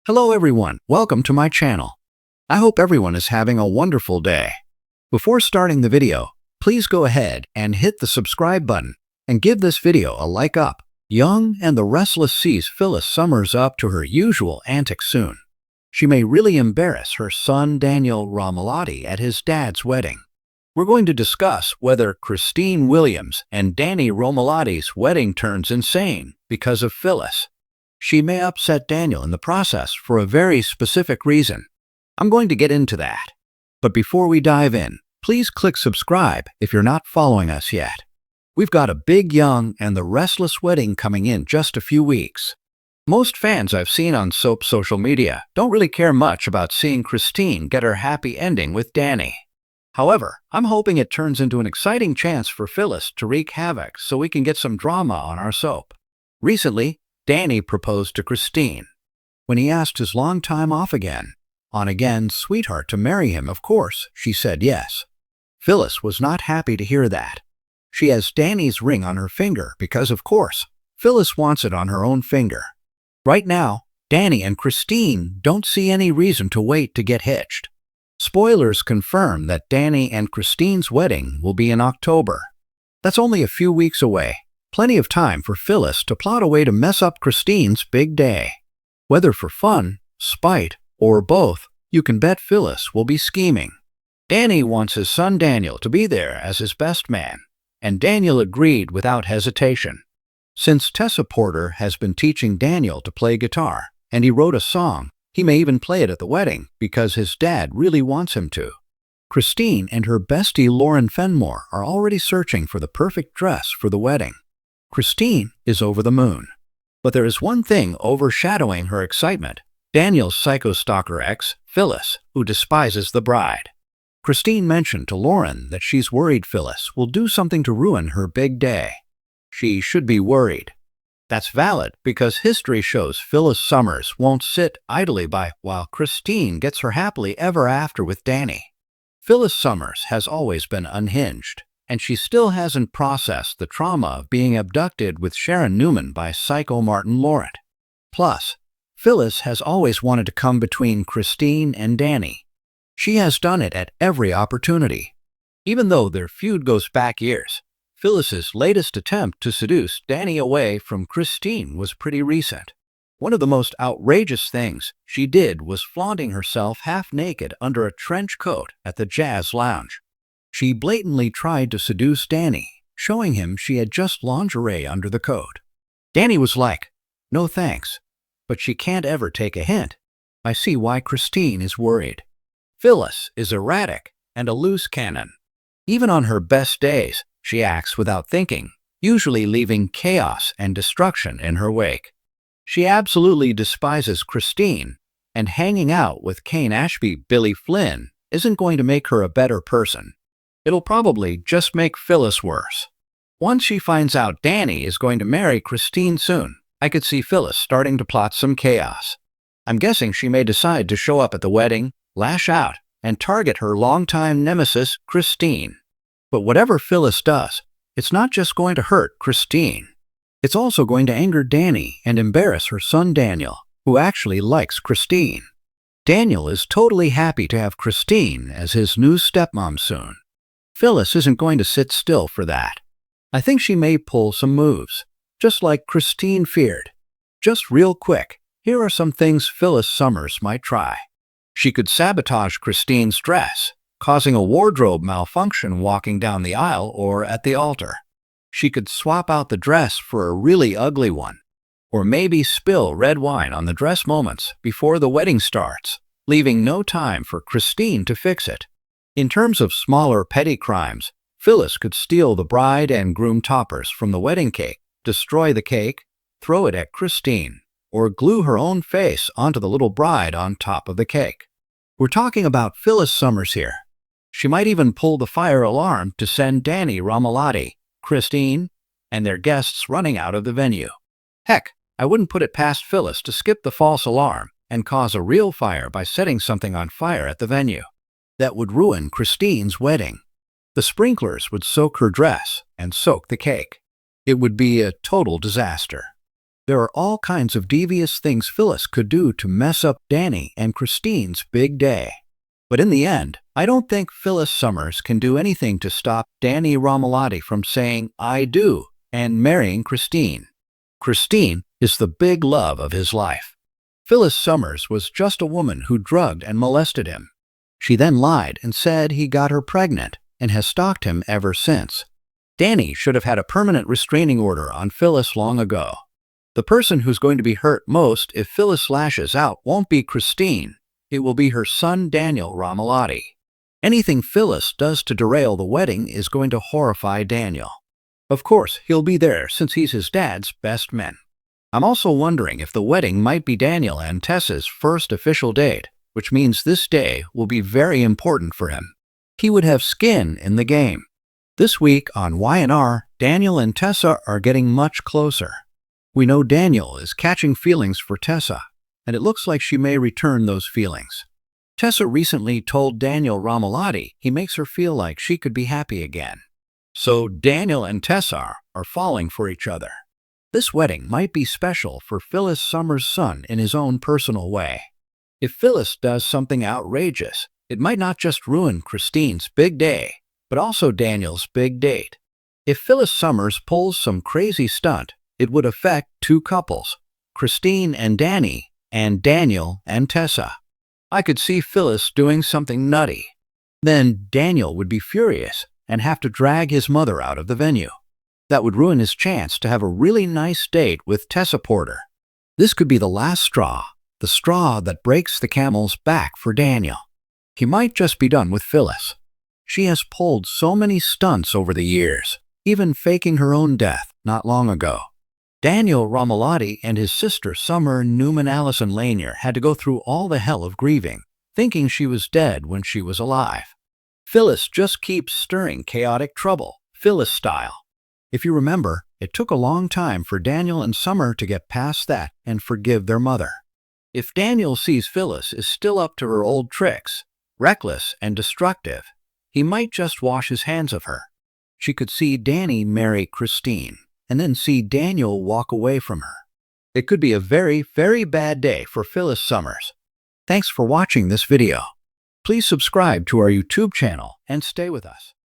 Hello everyone, welcome to my channel. I hope everyone is having a wonderful day. Before starting the video, please go ahead and hit the subscribe button and give this video a like up. Young and the Restless sees Phyllis Summers up to her usual antics soon. She may really embarrass her son Daniel Romalotti at his dad's wedding. We're going to discuss whether Christine Williams and Danny Romalotti's wedding turns insane because of Phyllis. She may upset Daniel in the process for a very specific reason. I'm going to get into that. But before we dive in, please click subscribe if you're not following us yet. We've got a big Young and the Restless wedding coming in just a few weeks. Most fans I've seen on soap social media don't really care much about seeing Christine get her happy ending with Danny. However, I'm hoping it turns into an exciting chance for Phyllis to wreak havoc so we can get some drama on our soap. Recently, Danny proposed to Christine. When he asked his long-time on-again sweetheart to marry him, of course, she said yes. Phyllis was not happy to hear that. She has Danny's ring on her finger because, of course, Phyllis wants it on her own finger. Right now, Danny and Christine don't see any reason to wait to get hitched. Spoilers confirm that Danny and Christine's wedding will be in October. That's only a few weeks away. Plenty of time for Phyllis to plot a way to mess up Christine's big day. Whether for fun, spite, or both, you can bet Phyllis will be scheming. Danny wants his son Daniel to be there as his best man, and Daniel agreed without hesitation. Since Tessa Porter has been teaching Daniel to play guitar, and he wrote a song, he may even play it at the wedding because his dad really wants him to. Christine and her bestie Lauren Fenmore are already searching for the perfect dress for the wedding. Christine is over the moon. But there is one thing overshadowing her excitement: Daniel's psycho-stalker ex, Phyllis, who despises the bride. Christine mentioned to Lauren that she's worried Phyllis will do something to ruin her big day. She should be worried. That's valid because history shows Phyllis Summers won't sit idly by while Christine gets her happily ever after with Danny. Phyllis Summers has always been unhinged, and she still hasn't processed the trauma of being abducted with Sharon Newman by psycho Martin Laurent. Plus, Phyllis has always wanted to come between Christine and Danny. She has done it at every opportunity. Even though their feud goes back years, Phyllis's latest attempt to seduce Danny away from Christine was pretty recent. One of the most outrageous things she did was flaunting herself half-naked under a trench coat at the Jazz Lounge. She blatantly tried to seduce Danny, showing him she had just lingerie under the coat. Danny was like, "No thanks," but she can't ever take a hint. I see why Christine is worried. Phyllis is erratic and a loose cannon. Even on her best days, she acts without thinking, usually leaving chaos and destruction in her wake. She absolutely despises Christine, and hanging out with Kane Ashby Billy Flynn isn't going to make her a better person. It'll probably just make Phyllis worse. Once she finds out Danny is going to marry Christine soon, I could see Phyllis starting to plot some chaos. I'm guessing she may decide to show up at the wedding, lash out, and target her longtime nemesis, Christine. But whatever Phyllis does, it's not just going to hurt Christine. It's also going to anger Danny and embarrass her son Daniel, who actually likes Christine. Daniel is totally happy to have Christine as his new stepmom soon. Phyllis isn't going to sit still for that. I think she may pull some moves, just like Christine feared. Just real quick, here are some things Phyllis Summers might try. She could sabotage Christine's dress, causing a wardrobe malfunction walking down the aisle or at the altar. She could swap out the dress for a really ugly one, or maybe spill red wine on the dress moments before the wedding starts, leaving no time for Christine to fix it. In terms of smaller petty crimes, Phyllis could steal the bride and groom toppers from the wedding cake, destroy the cake, throw it at Christine, or glue her own face onto the little bride on top of the cake. We're talking about Phyllis Summers here. She might even pull the fire alarm to send Danny Romalotti, Christine, and their guests running out of the venue. Heck, I wouldn't put it past Phyllis to skip the false alarm and cause a real fire by setting something on fire at the venue. That would ruin Christine's wedding. The sprinklers would soak her dress and soak the cake. It would be a total disaster. There are all kinds of devious things Phyllis could do to mess up Danny and Christine's big day. But in the end, I don't think Phyllis Summers can do anything to stop Danny Romalotti from saying "I do" and marrying Christine. Christine is the big love of his life. Phyllis Summers was just a woman who drugged and molested him. She then lied and said he got her pregnant and has stalked him ever since. Danny should have had a permanent restraining order on Phyllis long ago. The person who's going to be hurt most if Phyllis lashes out won't be Christine. It will be her son Daniel Romalotti. Anything Phyllis does to derail the wedding is going to horrify Daniel. Of course, he'll be there since he's his dad's best man. I'm also wondering if the wedding might be Daniel and Tessa's first official date, which means this day will be very important for him. He would have skin in the game. This week on Y&R, Daniel and Tessa are getting much closer. We know Daniel is catching feelings for Tessa, and it looks like she may return those feelings. Tessa recently told Daniel Romalotti he makes her feel like she could be happy again. So Daniel and Tessa are falling for each other. This wedding might be special for Phyllis Summers' son in his own personal way. If Phyllis does something outrageous, it might not just ruin Christine's big day, but also Daniel's big date. If Phyllis Summers pulls some crazy stunt, it would affect two couples, Christine and Danny, and Daniel and Tessa. I could see Phyllis doing something nutty. Then Daniel would be furious and have to drag his mother out of the venue. That would ruin his chance to have a really nice date with Tessa Porter. This could be the last straw, the straw that breaks the camel's back for Daniel. He might just be done with Phyllis. She has pulled so many stunts over the years, even faking her own death not long ago. Daniel Romalotti and his sister Summer Newman Allison Lanier had to go through all the hell of grieving, thinking she was dead when she was alive. Phyllis just keeps stirring chaotic trouble, Phyllis style. If you remember, it took a long time for Daniel and Summer to get past that and forgive their mother. If Daniel sees Phyllis is still up to her old tricks, reckless and destructive, he might just wash his hands of her. She could see Danny marry Christine, and then see Daniel walk away from her. It could be a very, very bad day for Phyllis Summers. Thanks for watching this video. Please subscribe to our YouTube channel and stay with us.